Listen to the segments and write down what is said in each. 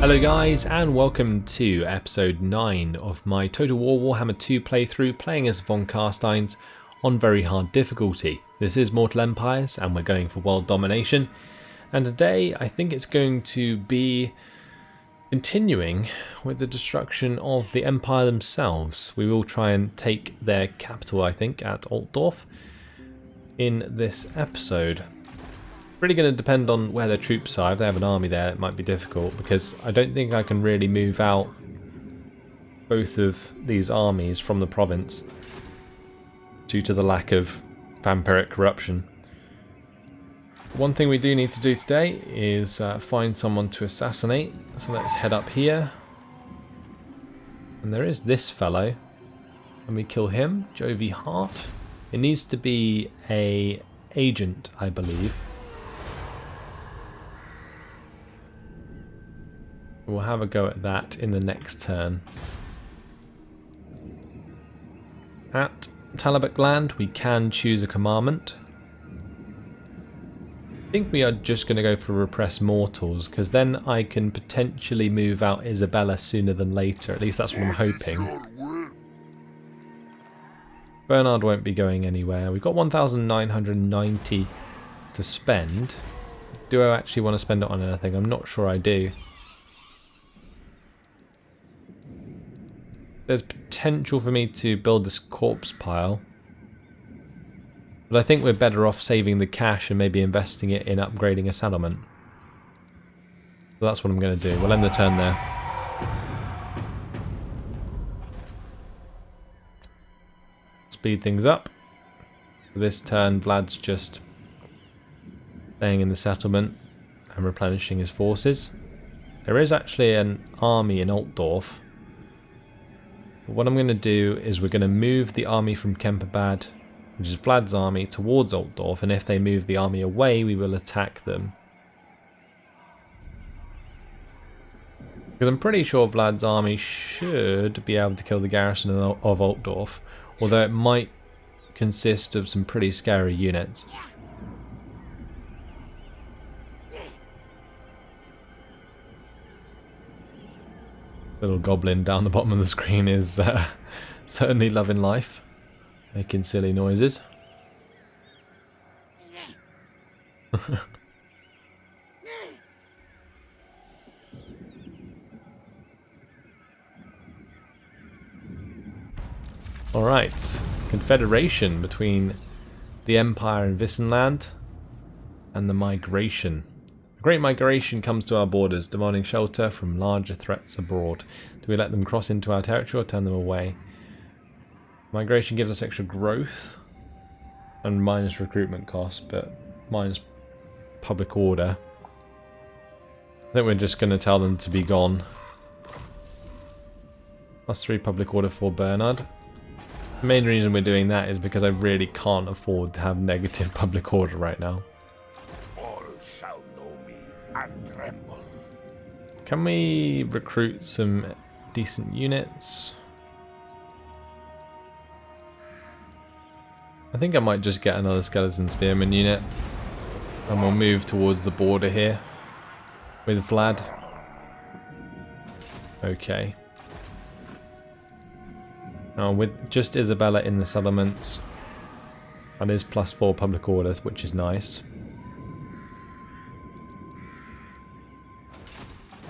Hello guys, and welcome to episode 9 of my Total War Warhammer 2 playthrough, playing as von Carstein on very hard difficulty. This is Mortal Empires and we're going for world domination, and today I think it's going to be continuing with the destruction of the Empire themselves. We will try and take their capital, I think, at Altdorf in this episode. Really going to depend on where their troops are. If they have an army there, it might be difficult because I don't think I can really move out both of these armies from the province due to the lack of vampiric corruption. One thing we do need to do today is find someone to assassinate. So let's head up here. And there is this fellow. And we kill him, Jovi Hart. It needs to be an agent, I believe. We'll have a go at that in the next turn. At Talabot Land, we can choose a commandment. I think we are just going to go for Repress Mortals, because then I can potentially move out Isabella sooner than later. At least that's what I'm hoping. Bernard won't be going anywhere. We've got 1,990 to spend. Do I actually want to spend it on anything? I'm not sure I do. There's potential for me to build this corpse pile, but I think we're better off saving the cash and maybe investing it in upgrading a settlement. So that's what I'm going to do. We'll end the turn there. Speed things up. For this turn, Vlad's just staying in the settlement and replenishing his forces. There is actually an army in Altdorf. What I'm going to do is we're going to move the army from Kemperbad, which is Vlad's army, towards Altdorf, and if they move the army away, we will attack them. Because I'm pretty sure Vlad's army should be able to kill the garrison of Altdorf, although it might consist of some pretty scary units. Little goblin down the bottom of the screen is certainly loving life, making silly noises. Alright, confederation between the Empire and Wissenland and the migration. The Great Migration comes to our borders, demanding shelter from larger threats abroad. Do we let them cross into our territory or turn them away? Migration gives us extra growth and minus recruitment costs, but minus public order. I think we're just going to tell them to be gone. +3 public order for Bernard. The main reason we're doing that is because I really can't afford to have negative public order right now. Can we recruit some decent units? I think I might just get another skeleton spearman unit and we'll move towards the border here with Vlad. Okay. Now with just Isabella in the settlements, that is +4 public orders, which is nice.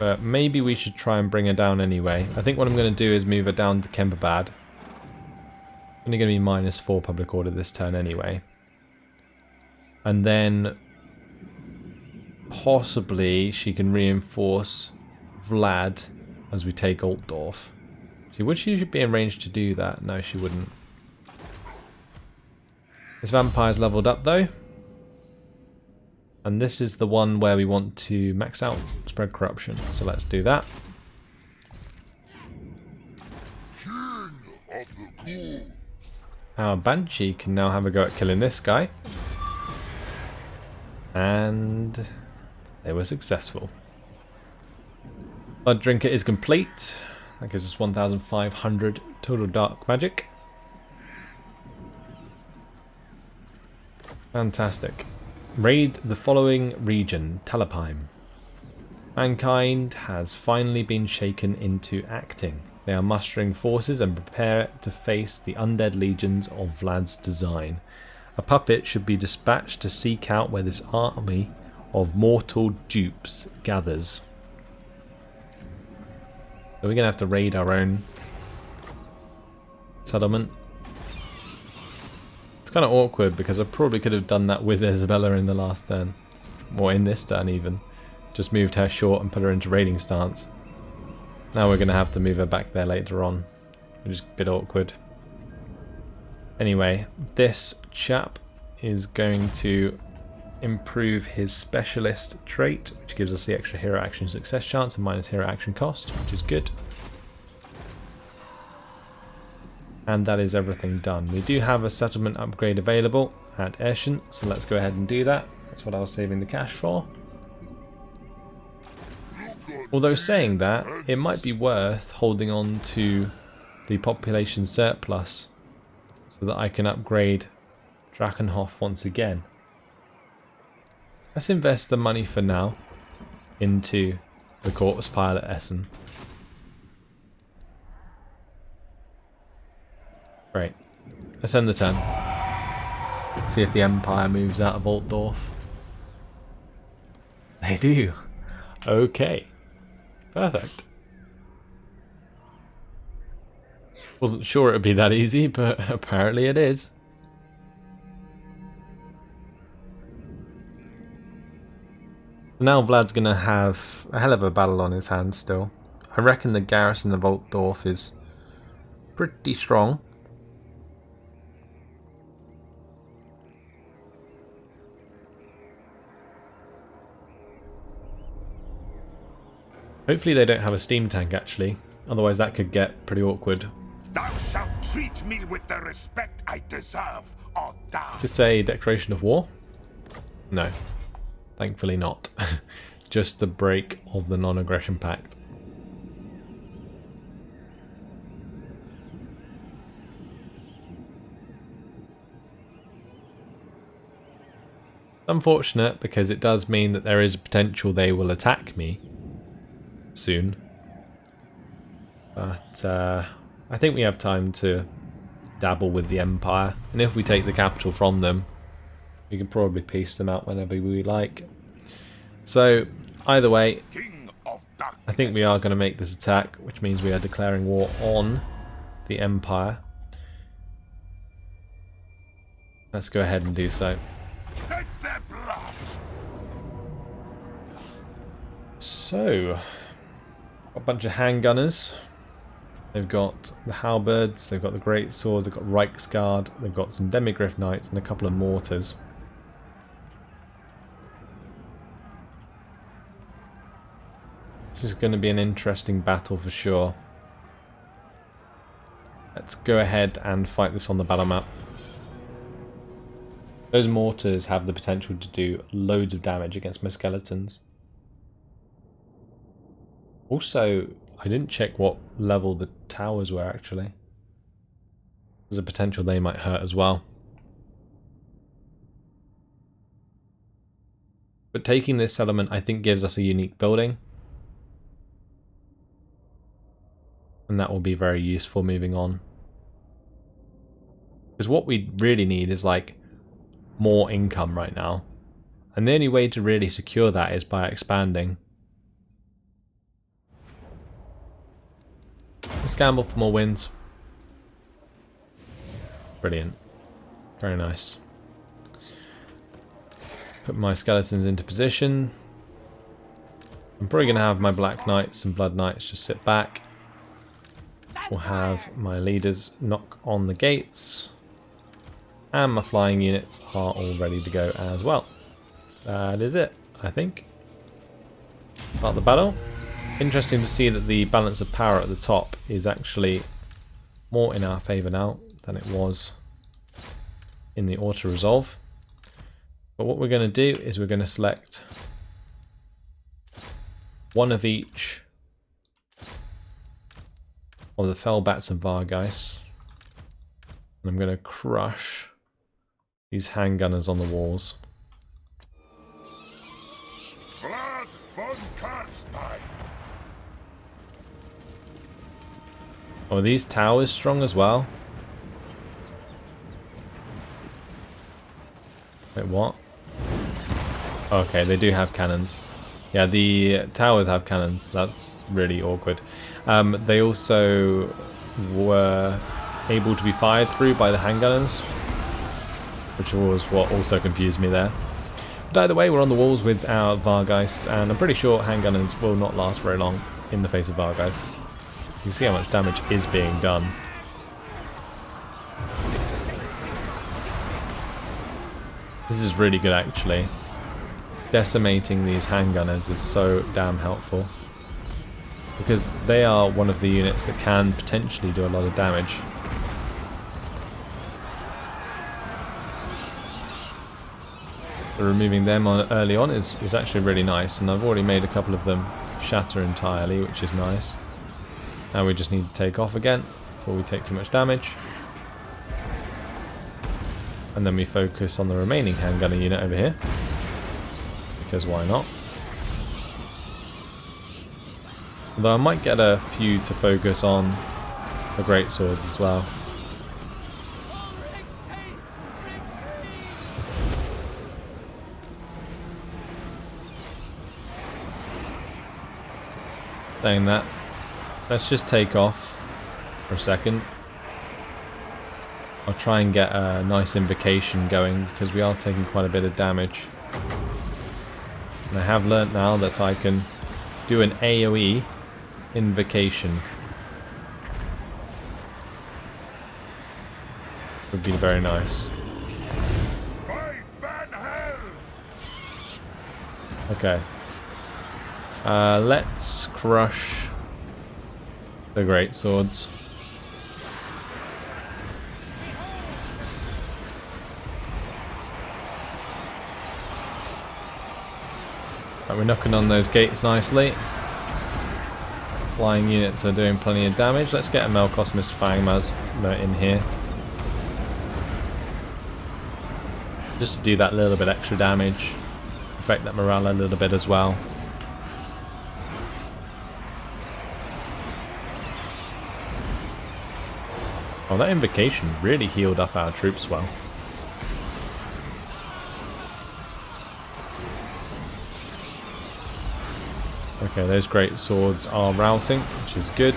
But maybe we should try and bring her down anyway. I think what I'm going to do is move her down to Kemperbad. Only going to be -4 public order this turn anyway. And then possibly she can reinforce Vlad as we take Altdorf. She should be in range to do that. No, she wouldn't. This vampire's leveled up though. And this is the one where we want to max out spread corruption. So let's do that. Our Banshee can now have a go at killing this guy. And they were successful. Blood Drinker is complete. That gives us 1,500 total dark magic. Fantastic. Raid the following region: Talabheim. Mankind has finally been shaken into acting. They are mustering forces and prepare to face the undead legions of Vlad's design. A puppet should be dispatched to seek out where this army of mortal dupes gathers. So we're going to have to raid our own settlement. It's kind of awkward because I probably could have done that with Isabella in the last turn. Or in this turn even. Just moved her short and put her into raiding stance. Now we're going to have to move her back there later on. Which is a bit awkward. Anyway, this chap is going to improve his specialist trait, which gives us the extra hero action success chance and minus hero action cost, which is good. And that is everything done. We do have a settlement upgrade available at Eschen, so let's go ahead and do that. That's what I was saving the cash for. Although saying that, it might be worth holding on to the population surplus so that I can upgrade Drakenhof once again. Let's invest the money for now into the corpse pile at Essen. Great. Let's end the turn. See if the Empire moves out of Altdorf. They do. Okay. Perfect. Wasn't sure it would be that easy, but apparently it is. Now Vlad's going to have a hell of a battle on his hands still. I reckon the garrison of Altdorf is pretty strong. Hopefully they don't have a steam tank actually, otherwise that could get pretty awkward. Thou shalt treat me with the respect I deserve, or die. To say declaration of war? No. Thankfully not. Just the break of the non-aggression pact. Unfortunate because it does mean that there is potential they will attack me soon. But I think we have time to dabble with the Empire. And if we take the capital from them, we can probably piece them out whenever we like. So, either way, I think we are going to make this attack, which means we are declaring war on the Empire. Let's go ahead and do so. So, a bunch of handgunners. They've got the halberds, they've got the great swords, they've got Reichsguard, they've got some demigryph knights and a couple of mortars. This is going to be an interesting battle for sure. Let's go ahead and fight this on the battle map. Those mortars have the potential to do loads of damage against my skeletons. Also, I didn't check what level the towers were actually. There's a potential they might hurt as well. But taking this settlement I think gives us a unique building. And that will be very useful moving on. Because what we really need is like more income right now. And the only way to really secure that is by expanding. Let's gamble for more wins. Brilliant. Very nice. Put my skeletons into position. I'm probably going to have my Black Knights and Blood Knights just sit back. We'll have my leaders knock on the gates. And my flying units are all ready to go as well. That is it, I think. Start the battle. Interesting to see that the balance of power at the top is actually more in our favour now than it was in the auto-resolve. But what we're going to do is we're going to select one of each of the Fellbats and Vargeis. And I'm going to crush these handgunners on the walls. Vlad von Carstein. Oh, are these towers strong as well? Wait, what? Okay, they do have cannons. Yeah, the towers have cannons. That's really awkward. They also were able to be fired through by the handgunners, which was what also confused me there. But either way, we're on the walls with our Vargeist, and I'm pretty sure handgunners will not last very long in the face of Vargeist. You can see how much damage is being done. This is really good actually. Decimating these handgunners is so damn helpful, because they are one of the units that can potentially do a lot of damage. So removing them early on is actually really nice, and I've already made a couple of them shatter entirely, which is nice. Now we just need to take off again before we take too much damage. And then we focus on the remaining handgunner unit over here, because why not? Although I might get a few to focus on the greatswords as well. Saying that, let's just take off for a second. I'll try and get a nice invocation going, because we are taking quite a bit of damage. And I have learnt now that I can do an AoE invocation. Would be very nice. Okay. Let's crush the greatswords. Right, we're knocking on those gates nicely. Flying units are doing plenty of damage. Let's get a Melkos Fangmas in here, just to do that little bit extra damage, affect that morale a little bit as well. Oh, that invocation really healed up our troops well. Okay, those great swords are routing, which is good.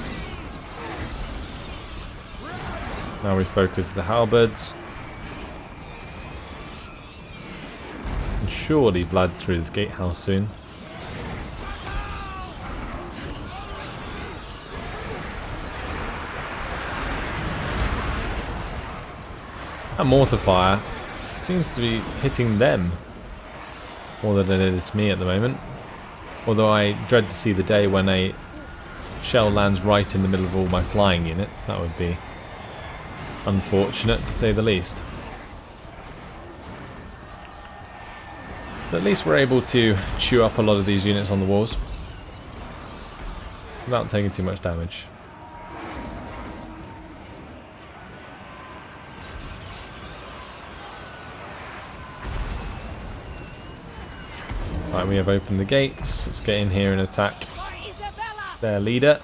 Now we focus the halberds. And surely Vlad through his gatehouse soon. That mortar fire seems to be hitting them more than it is me at the moment. Although I dread to see the day when a shell lands right in the middle of all my flying units. That would be unfortunate, to say the least. But at least we're able to chew up a lot of these units on the walls without taking too much damage. Right, we have opened the gates. Let's get in here and attack their leader.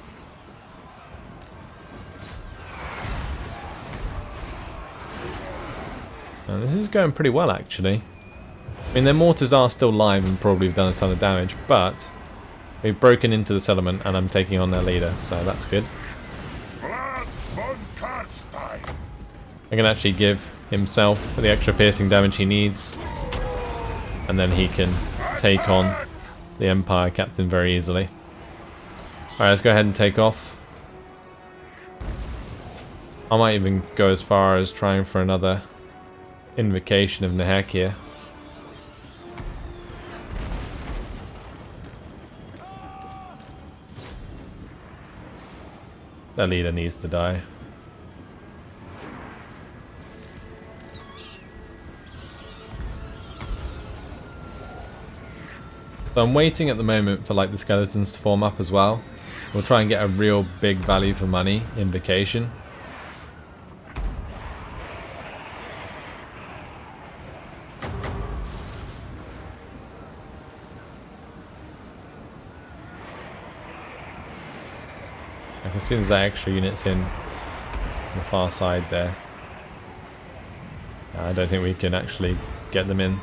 And this is going pretty well, actually. I mean, their mortars are still live and probably have done a ton of damage, but we've broken into the settlement and I'm taking on their leader, so that's good. Vlad von Carstein. I can actually give himself the extra piercing damage he needs, and then he can take on the Empire Captain very easily. Alright, let's go ahead and take off. I might even go as far as trying for another invocation of Nehekia. That leader needs to die. So I'm waiting at the moment for like the skeletons to form up as well. We'll try and get a real big value for money invocation. Like as soon as that extra unit's in on the far side there, I don't think we can actually get them in.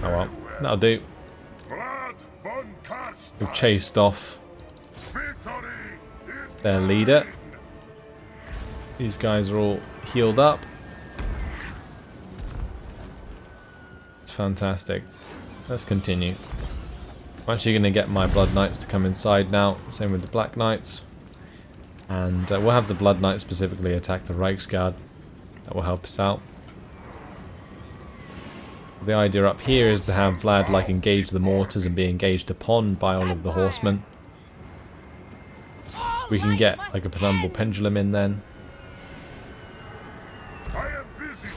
Oh well, that'll do. Vlad von Carstein. We've chased off Victory is their leader. mine. These guys are all healed up. It's fantastic. Let's continue. I'm actually going to get my Blood Knights to come inside now. Same with the Black Knights. And we'll have the Blood Knights specifically attack the Reichsguard. That will help us out. The idea up here is to have Vlad like engage the mortars and be engaged upon by all of the horsemen. We can get like a penumbral pendulum in then. I am busy.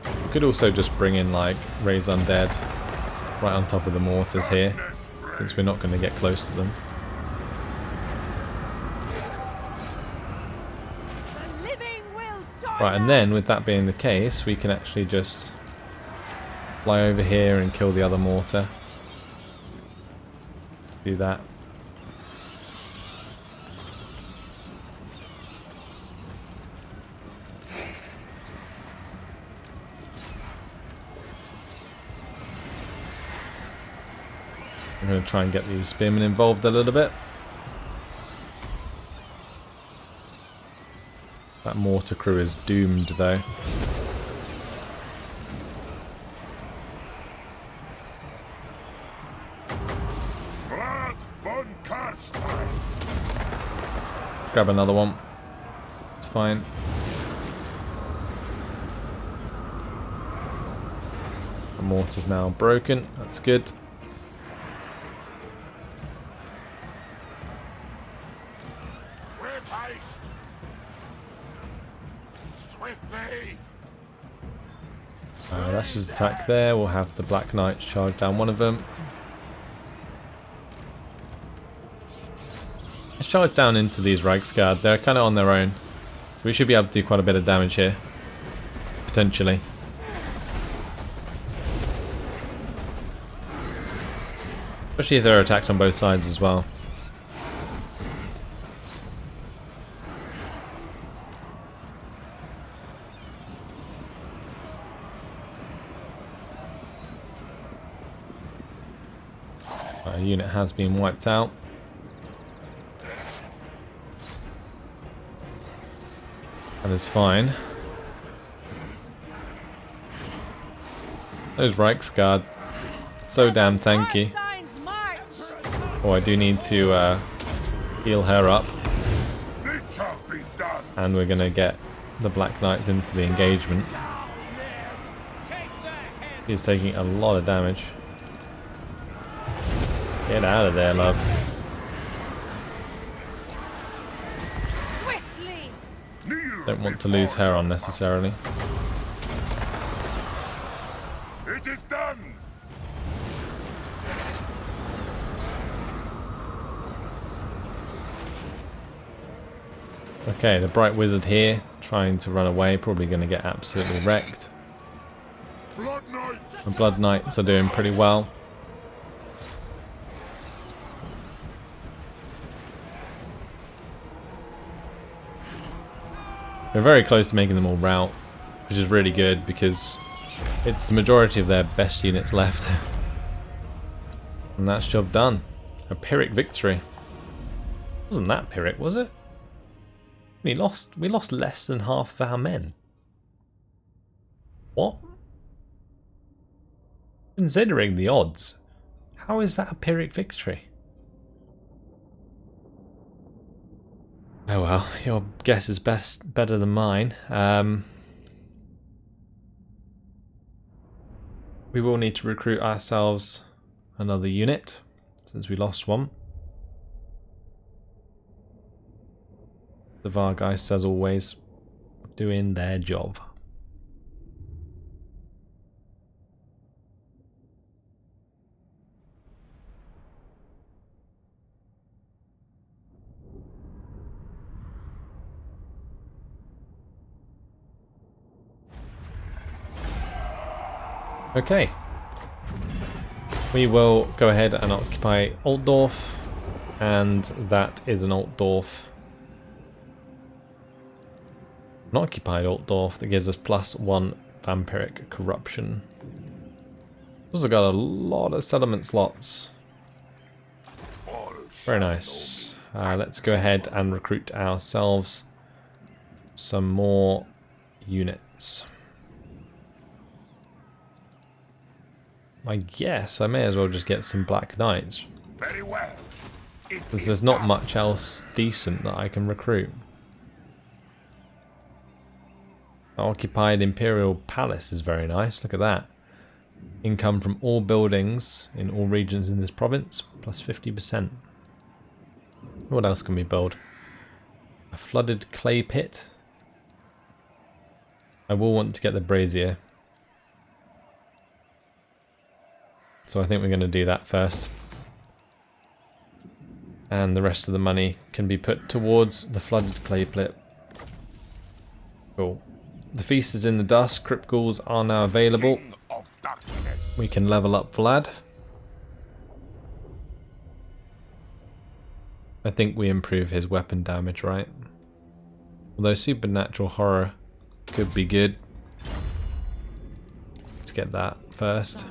We could also just bring in like Raise Undead right on top of the mortars here, since we're not going to get close to them. Right, and then with that being the case, we can actually just fly over here and kill the other mortar. Do that. I'm going to try and get these spearmen involved a little bit. That mortar crew is doomed though. Vlad von Carstein. Grab another one. It's fine. The mortar's now broken. That's good. With haste. Swiftly. Let's just attack there. We'll have the Black Knights charge down one of them. Let's charge down into these Reichsguard. They're kind of on their own. So we should be able to do quite a bit of damage here. Potentially. Especially if they're attacked on both sides as well. Our unit has been wiped out. That is fine. Those Reichsguard, so damn tanky. Oh, I do need to heal her up. It shall be done. And we're going to get the Black Knights into the engagement. He's taking a lot of damage. Get out of there, love. Don't want to lose her unnecessarily. It is done. Okay, the Bright Wizard here, trying to run away, probably going to get absolutely wrecked. Blood Knights. The Blood Knights are doing pretty well. We're very close to making them all rout, which is really good because it's the majority of their best units left. And that's job done. A Pyrrhic victory. Wasn't that Pyrrhic, was it? We lost less than half of our men. What? Considering the odds, how is that a Pyrrhic victory? Oh well, your guess is better than mine. We will need to recruit ourselves another unit, since we lost one. The Vargeist, as always, doing their job. Okay. We will go ahead and occupy Altdorf, and that is an Altdorf. An occupied Altdorf that gives us +1 vampiric corruption. Also got a lot of settlement slots. Very nice. Let's go ahead and recruit ourselves some more units. I guess I may as well just get some Black Knights. Very well. Because there's not much else decent that I can recruit. The occupied Imperial Palace is very nice, look at that. Income from all buildings in all regions in this province, plus 50%. What else can we build? A flooded clay pit. I will want to get the brazier. So I think we're going to do that first. And the rest of the money can be put towards the flooded clay pit. Cool. The feast is in the dust. Crypt ghouls are now available. We can level up Vlad. I think we improve his weapon damage, right? Although supernatural horror could be good. Let's get that first.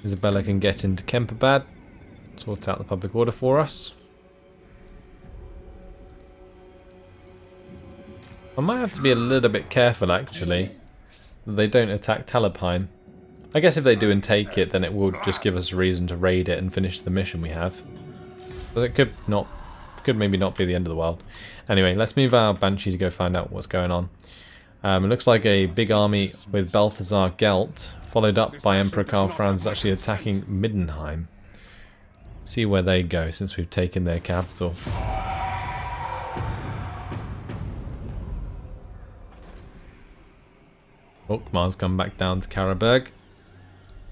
Isabella can get into Kemperbad, sort out the public order for us. I might have to be a little bit careful actually, that they don't attack Talapine. I guess if they do and take it, then it will just give us a reason to raid it and finish the mission we have. But it could maybe not be the end of the world. Anyway, let's move our Banshee to go find out what's going on. It looks like a big army with Balthazar Gelt, followed up by Emperor Karl Franz actually attacking Middenheim. See where they go since we've taken their capital. Volkmar's come back down to Karaberg.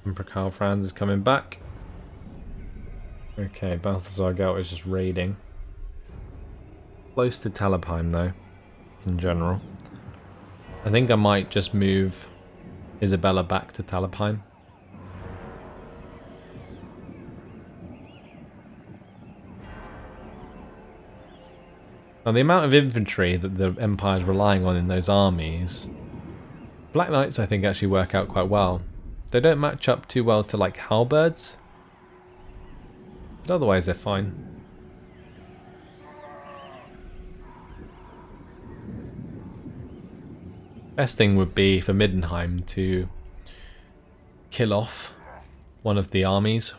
Emperor Karl Franz is coming back. Okay, Balthazar Gelt is just raiding. Close to Talapheim though, in general. I think I might just move Isabella back to Talapheim. Now the amount of infantry that the Empire is relying on in those armies, Black Knights I think actually work out quite well. They don't match up too well to like halberds, but otherwise they're fine. Best thing would be for Middenheim to kill off one of the armies.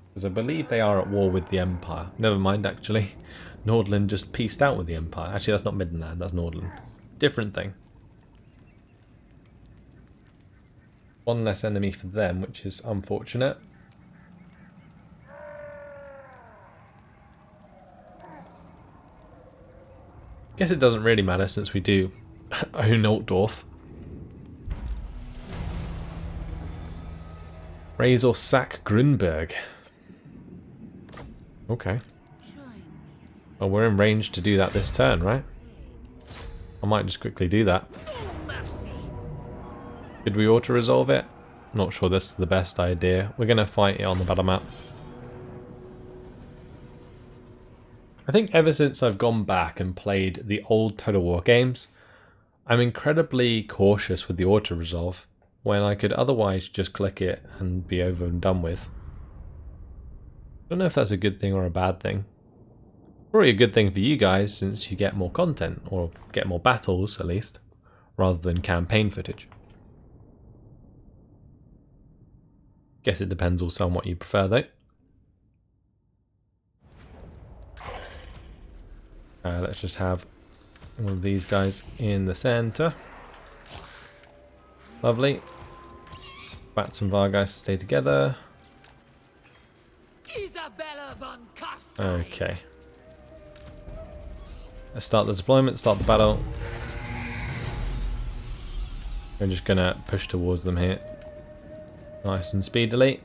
Because I believe they are at war with the Empire. Never mind actually. Nordland just peaced out with the Empire. Actually that's not Middenland, that's Nordland. Different thing. One less enemy for them, which is unfortunate. Guess it doesn't really matter since we do own Altdorf. Raise or sack Grünberg. Okay. Well, we're in range to do that this turn, right? I might just quickly do that. Did we auto-resolve it? Not sure this is the best idea. We're going to fight it on the battle map. I think ever since I've gone back and played the old Total War games, I'm incredibly cautious with the auto-resolve, when I could otherwise just click it and be over and done with. I don't know if that's a good thing or a bad thing. Probably a good thing for you guys since you get more content, or get more battles at least, rather than campaign footage. Guess it depends also on what you prefer though. Let's just have one of these guys in the center. Lovely. Bats and Vargas stay together. Von Carstein. Okay. Let's start the deployment, start the battle. We're just gonna push towards them here. Nice and speedily.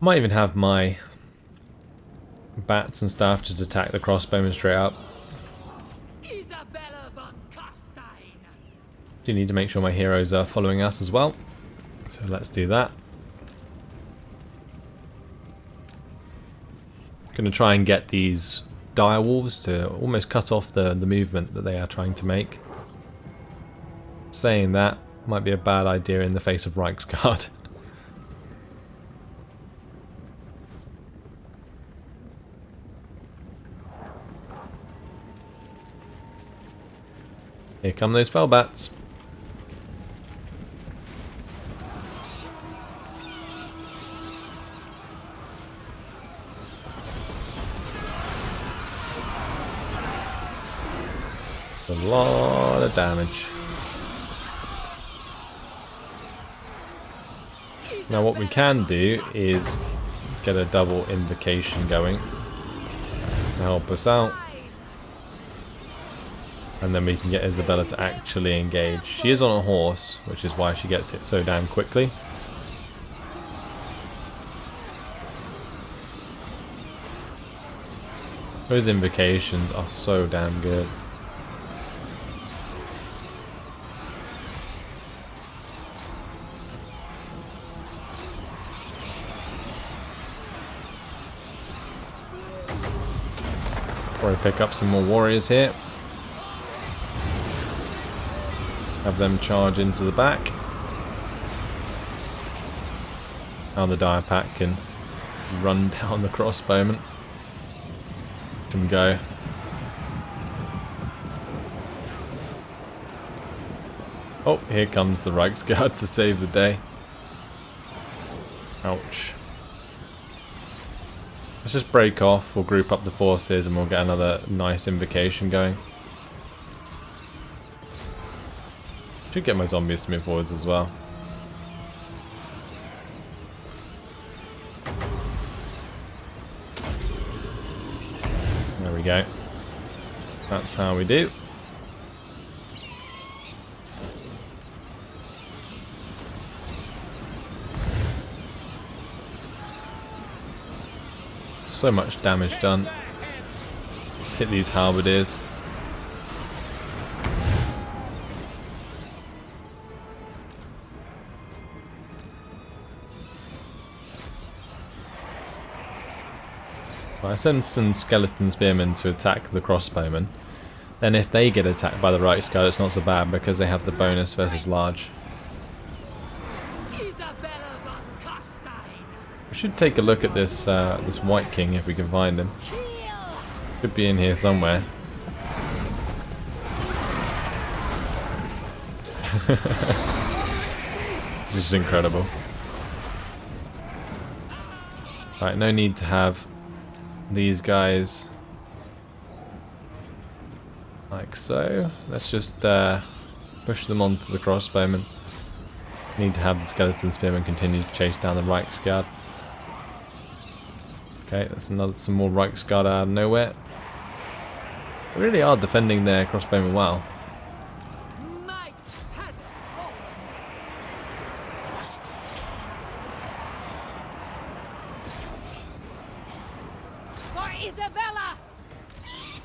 Might even have my bats and stuff just attack the crossbowmen straight up. Isabella von Do need to make sure my heroes are following us as well. So let's do that. Going to try and get these dire wolves to almost cut off the movement that they are trying to make. Saying that might be a bad idea in the face of Reichsguard. Here come those fellbats. A lot of damage. Now what we can do is get a double invocation going to help us out. And then we can get Isabella to actually engage. She is on a horse, which is why she gets it so damn quickly. Those invocations are so damn good. Probably pick up some more warriors here. Have them charge into the back. Now the dire pack can run down the crossbowmen. Let them go. Oh, here comes the Reichsguard to save the day. Ouch. Let's just break off, we'll group up the forces and we'll get another nice invocation going. Should get my zombies to move forwards as well. There we go. That's how we do. So much damage done. Let's hit these halberdiers. I send some skeleton spearmen to attack the crossbowmen. Then if they get attacked by the Reichsguard, it's not so bad because they have the bonus versus large. We should take a look at this this White King if we can find him. Could be in here somewhere. This is just incredible. Right, no need to have these guys like so. Let's just push them onto the crossbowmen. Need to have the skeleton spearmen continue to chase down the Reichsguard. Okay, that's some more Reichsguard out of nowhere. They really are defending their crossbowmen well.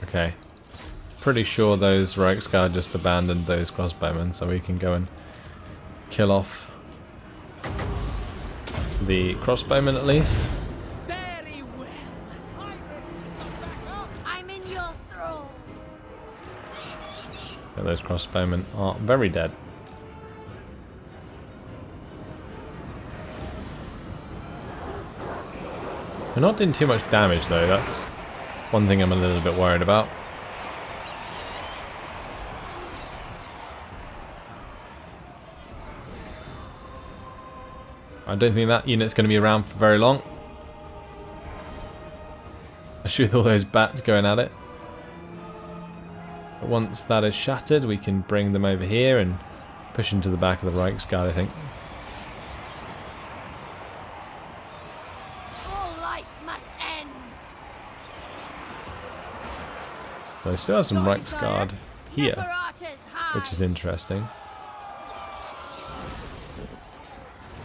Okay. Pretty sure those Reichsguard just abandoned those crossbowmen, so we can go and kill off the crossbowmen at least. Very well. I'm in your throne. But those crossbowmen are very dead. We're not doing too much damage though, that's one thing I'm a little bit worried about. I don't think that unit's going to be around for very long. Especially with all those bats going at it. But once that is shattered, we can bring them over here and push into the back of the Reichsguard, I think. All life must end. So I still have some Reichsguard here, which is interesting.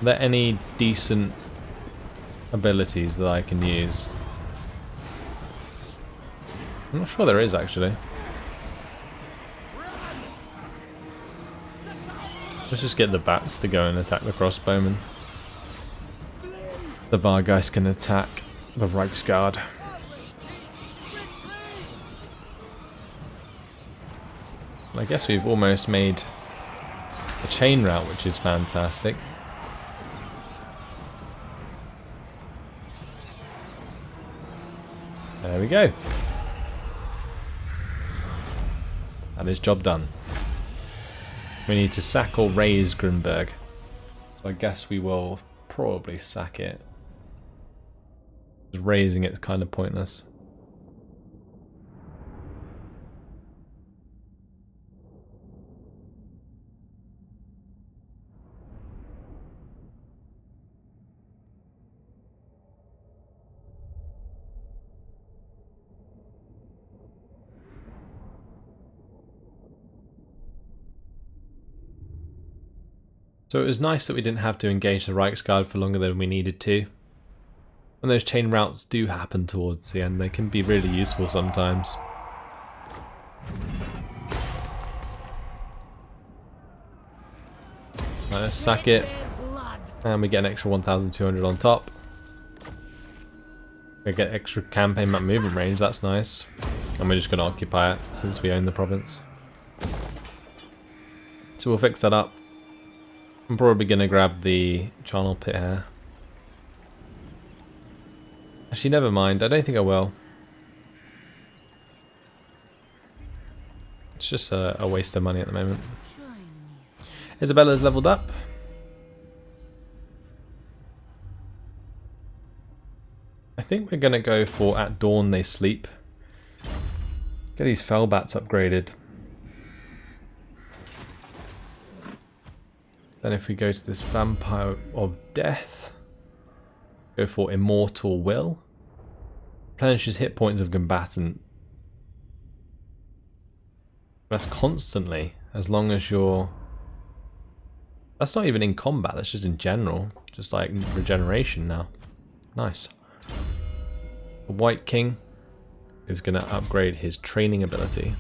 Are there any decent abilities that I can use? I'm not sure there is actually. Let's just get the bats to go and attack the crossbowmen. The Vargeist can attack the Reichsguard. I guess we've almost made a chain route, which is fantastic. There we go. That is job done. We need to sack or raise Grünberg. So I guess we will probably sack it. Just raising it's kind of pointless. So it was nice that we didn't have to engage the Reichsguard for longer than we needed to. When those chain routes do happen towards the end, they can be really useful sometimes. Right, let's sack it. And we get an extra 1,200 on top. We get extra campaign map movement range, that's nice. And we're just going to occupy it since we own the province. So we'll fix that up. I'm probably going to grab the charnel pit here. Actually, never mind. I don't think I will. It's just a waste of money at the moment. Isabella's leveled up. I think we're going to go for At Dawn They Sleep. Get these Fellbats upgraded. Then if we go to this Vampire of Death, go for Immortal Will. Replenishes hit points of combatant. That's constantly, as long as you're... That's not even in combat, that's just in general. Just like regeneration now. Nice. The White King is going to upgrade his training ability.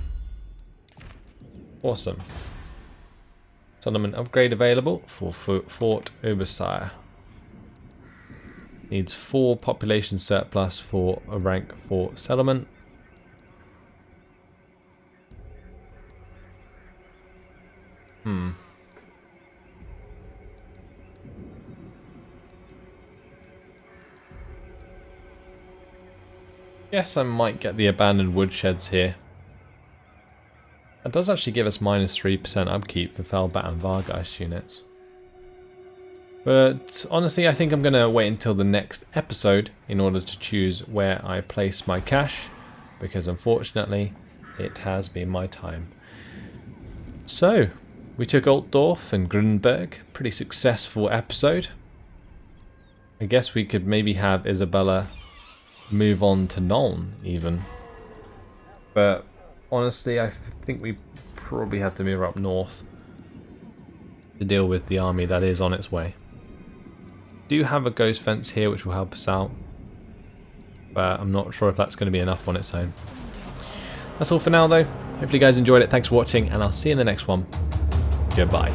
Awesome. Settlement upgrade available for Fort Obersire. Needs 4 population surplus for a rank 4 settlement. Guess I might get the abandoned woodsheds here. That does actually give us -3% upkeep for Fellbat and Vargeist units. But honestly, I think I'm going to wait until the next episode in order to choose where I place my cash, because unfortunately it has been my time. So, we took Altdorf and Grünberg. Pretty successful episode. I guess we could maybe have Isabella move on to Nuln even. But honestly, I think we probably have to move up north to deal with the army that is on its way. Do have a ghost fence here which will help us out, but I'm not sure if that's going to be enough on its own. That's all for now though. Hopefully you guys enjoyed it. Thanks for watching, and I'll see you in the next one. Goodbye.